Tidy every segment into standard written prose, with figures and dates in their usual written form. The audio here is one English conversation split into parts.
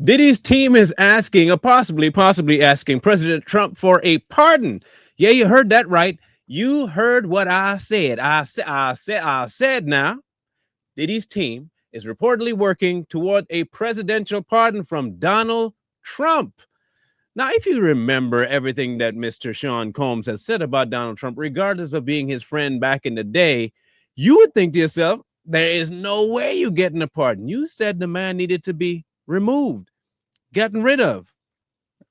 Diddy's team is asking, or possibly asking President Trump for a pardon. Yeah, you heard that right. You heard what I said. I said now. Diddy's team is reportedly working toward a presidential pardon from Donald Trump. Now, if you remember everything that Mr. Sean Combs has said about Donald Trump, regardless of being his friend back in the day, you would think to yourself, there is no way you're getting a pardon. You said the man needed to be removed, gotten rid of.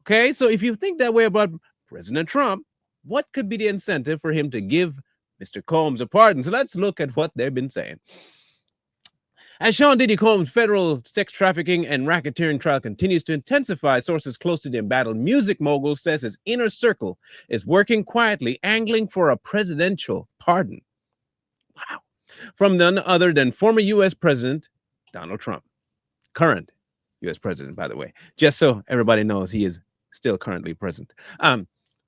Okay, so if you think that way about President Trump, what could be the incentive for him to give Mr. Combs a pardon? So let's look at what they've been saying. As Sean Diddy Combs' federal sex trafficking and racketeering trial continues to intensify, sources close to the embattled music mogul says his inner circle is working quietly, angling for a presidential pardon. Wow. From none other than former U.S. President Donald Trump. Current U.S. President, by the way, just so everybody knows he is still currently present.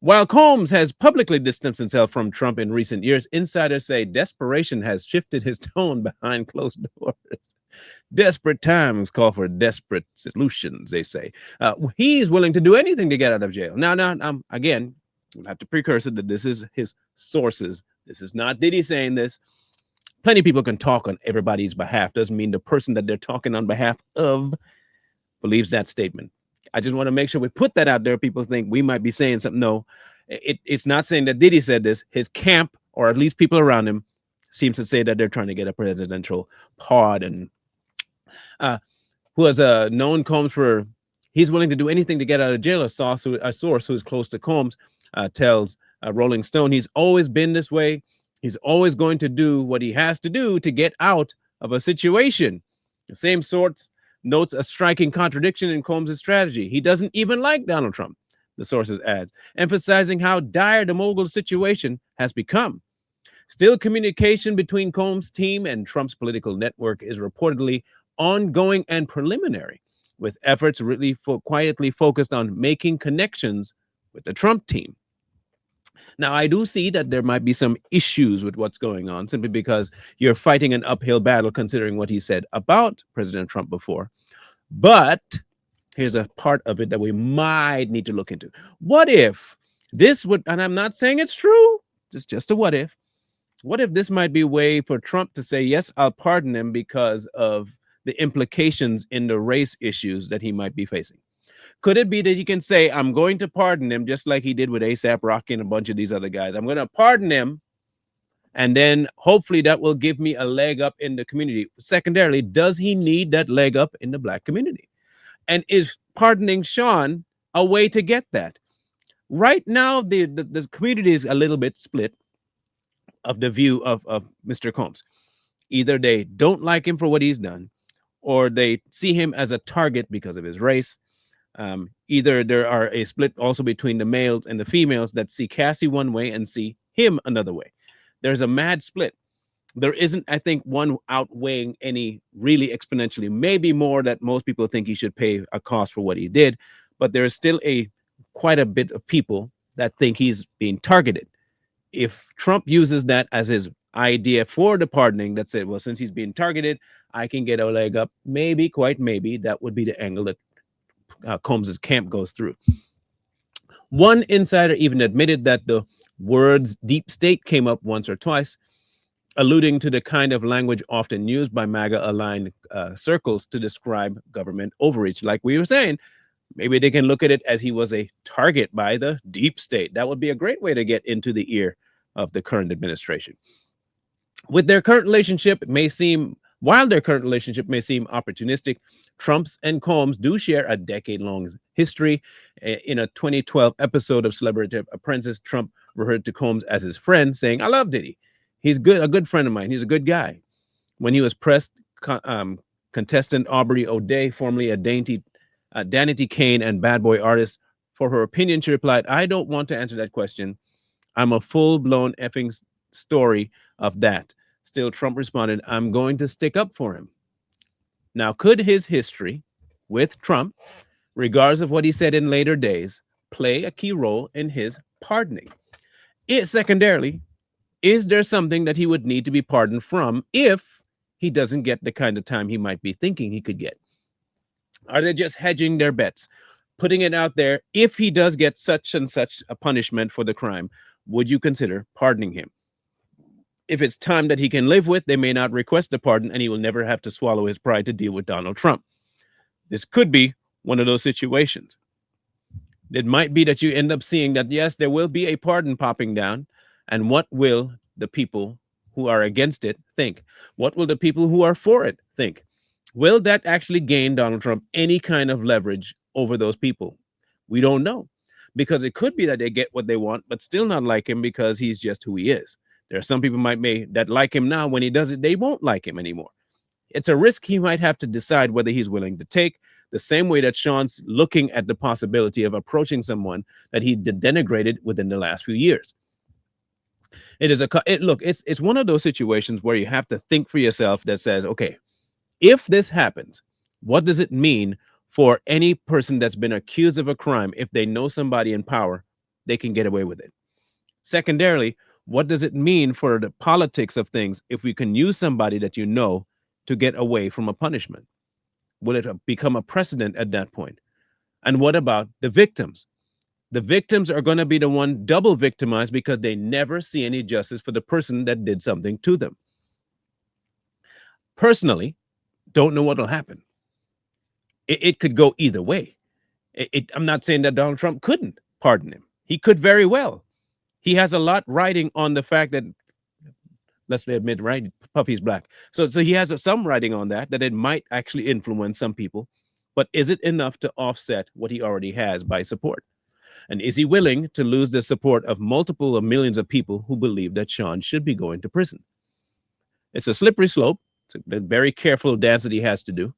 While Combs has publicly distanced himself from Trump in recent years, insiders say desperation has shifted his tone behind closed doors. Desperate times call for desperate solutions, they say. He's willing to do anything to get out of jail. Now, again, we'll have to precursor that this is his sources. This is not Diddy saying this. Plenty of people can talk on everybody's behalf. Doesn't mean the person that they're talking on behalf of believes that statement. I just want to make sure we put that out there. People think we might be saying something. No, it's not saying that Diddy said this. His camp, or at least people around him, seems to say that they're trying to get a presidential pardon. Who has known Combs for, he's willing to do anything to get out of jail. A source who is close to Combs tells Rolling Stone he's always been this way. He's always going to do what he has to do to get out of a situation. The same source notes a striking contradiction in Combs' strategy. He doesn't even like Donald Trump, the sources adds, emphasizing how dire the mogul situation has become. Still, communication between Combs' team and Trump's political network is reportedly ongoing and preliminary, with efforts really quietly focused on making connections with the Trump team. Now, I do see that there might be some issues with what's going on simply because you're fighting an uphill battle considering what he said about President Trump before. But here's a part of it that we might need to look into. What if this would, and I'm not saying it's true, just a what if. What if this might be a way for Trump to say, yes, I'll pardon him because of the implications in the race issues that he might be facing? Could it be that he can say, I'm going to pardon him just like he did with ASAP Rocky and a bunch of these other guys? I'm going to pardon him. And then hopefully that will give me a leg up in the community. Secondarily, does he need that leg up in the black community? And is pardoning Sean a way to get that? Right now, the community is a little bit split of the view of Mr. Combs. Either they don't like him for what he's done, or they see him as a target because of his race. Either there are a split also between the males and the females that see Cassie one way and see him another way. There's a mad split. There isn't, I think, one outweighing any really exponentially, maybe more that most people think he should pay a cost for what he did, but there is still quite a bit of people that think he's being targeted. If Trump uses that as his idea for the pardoning, that's it. Well, since he's being targeted, I can get a leg up. Maybe, quite maybe, that would be the angle that Combs' camp goes through. One insider even admitted that the words deep state came up once or twice, alluding to the kind of language often used by MAGA-aligned circles to describe government overreach. Like we were saying, maybe they can look at it as he was a target by the deep state. That would be a great way to get into the ear of the current administration. While their current relationship may seem opportunistic, Trump's and Combs do share a decade-long history. In a 2012 episode of Celebrity Apprentice, Trump referred to Combs as his friend, saying, I love Diddy. He's a good friend of mine. He's a good guy. When he was pressed, contestant Aubrey O'Day, formerly a Danity Kane and Bad Boy artist, for her opinion, she replied, I don't want to answer that question. I'm a full-blown effing story of that. Still, Trump responded, I'm going to stick up for him. Now, could his history with Trump, regardless of what he said in later days, play a key role in his pardoning? Secondarily, is there something that he would need to be pardoned from if he doesn't get the kind of time he might be thinking he could get? Are they just hedging their bets, putting it out there? If he does get such and such a punishment for the crime, would you consider pardoning him? If it's time that he can live with, they may not request a pardon, and he will never have to swallow his pride to deal with Donald Trump. This could be one of those situations. It might be that you end up seeing that, yes, there will be a pardon popping down. And what will the people who are against it think? What will the people who are for it think? Will that actually gain Donald Trump any kind of leverage over those people? We don't know, because it could be that they get what they want, but still not like him because he's just who he is. There are some people that like him now. When he does it, they won't like him anymore. It's a risk he might have to decide whether he's willing to take, the same way that Sean's looking at the possibility of approaching someone that he denigrated within the last few years. It's one of those situations where you have to think for yourself that says, okay, if this happens, what does it mean for any person that's been accused of a crime? If they know somebody in power, they can get away with it. Secondarily, what does it mean for the politics of things if we can use somebody that you know to get away from a punishment? Will it become a precedent at that point? And what about the victims? The victims are going to be the one double victimized because they never see any justice for the person that did something to them. Personally, don't know what will happen. It could go either way. I'm not saying that Donald Trump couldn't pardon him. He could very well. He has a lot riding on the fact that, let's admit, right, Puffy's black. So he has some writing on that it might actually influence some people. But is it enough to offset what he already has by support? And is he willing to lose the support of multiple of millions of people who believe that Sean should be going to prison? It's a slippery slope. It's a very careful dance that he has to do.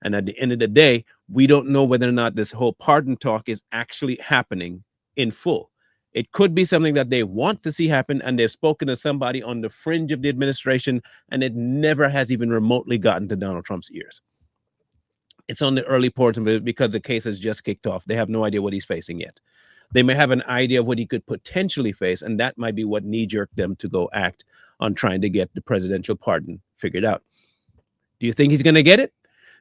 And at the end of the day, we don't know whether or not this whole pardon talk is actually happening in full. It could be something that they want to see happen, and they've spoken to somebody on the fringe of the administration, and it never has even remotely gotten to Donald Trump's ears. It's on the early portion of it because the case has just kicked off. They have no idea what he's facing yet. They may have an idea of what he could potentially face, and that might be what knee-jerked them to go act on trying to get the presidential pardon figured out. Do you think he's going to get it?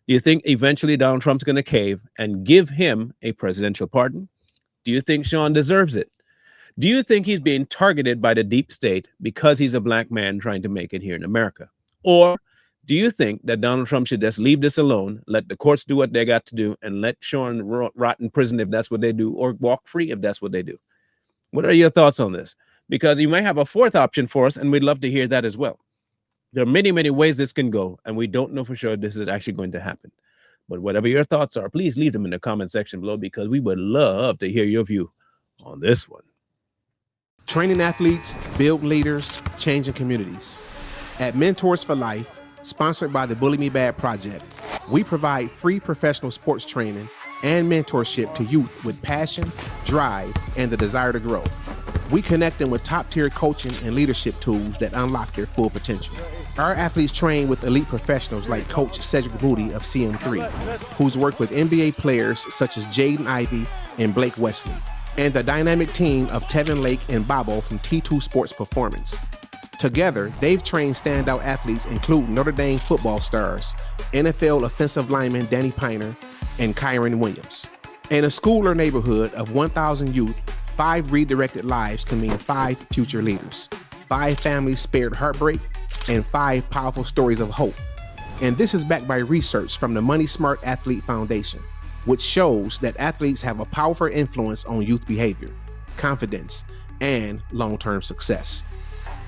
Do you think eventually Donald Trump's going to cave and give him a presidential pardon? Do you think Sean deserves it? Do you think he's being targeted by the deep state because he's a black man trying to make it here in America? Or do you think that Donald Trump should just leave this alone, let the courts do what they got to do, and let Sean rot in prison if that's what they do, or walk free if that's what they do? What are your thoughts on this? Because you may have a fourth option for us, and we'd love to hear that as well. There are many, many ways this can go, and we don't know for sure this is actually going to happen. But whatever your thoughts are, please leave them in the comment section below, because we would love to hear your view on this one. Training athletes, build leaders, changing communities. At Mentors for Life, sponsored by the Bully Me Bad Project, we provide free professional sports training and mentorship to youth with passion, drive, and the desire to grow. We connect them with top-tier coaching and leadership tools that unlock their full potential. Our athletes train with elite professionals like Coach Cedric Booty of CM3, who's worked with NBA players such as Jaden Ivey and Blake Wesley, and the dynamic team of Tevin Lake and Bobo from T2 Sports Performance. Together, they've trained standout athletes including Notre Dame football stars, NFL offensive lineman Danny Piner, and Kyron Williams. In a school or neighborhood of 1,000 youth, 5 redirected lives can mean 5 future leaders, 5 families spared heartbreak, and 5 powerful stories of hope. And this is backed by research from the Money Smart Athlete Foundation, which shows that athletes have a powerful influence on youth behavior, confidence, and long-term success.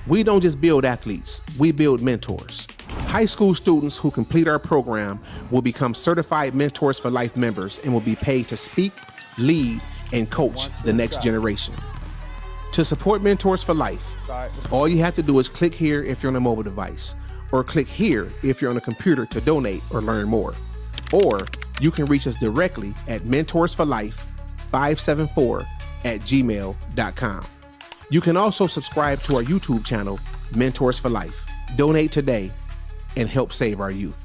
We don't just build athletes, we build mentors. High school students who complete our program will become certified Mentors for Life members and will be paid to speak, lead, and coach the next generation. To support Mentors for Life, all you have to do is click here if you're on a mobile device, or click here if you're on a computer to donate or learn more. Or you can reach us directly at mentorsforlife574@gmail.com. You can also subscribe to our YouTube channel, Mentors for Life. Donate today and help save our youth.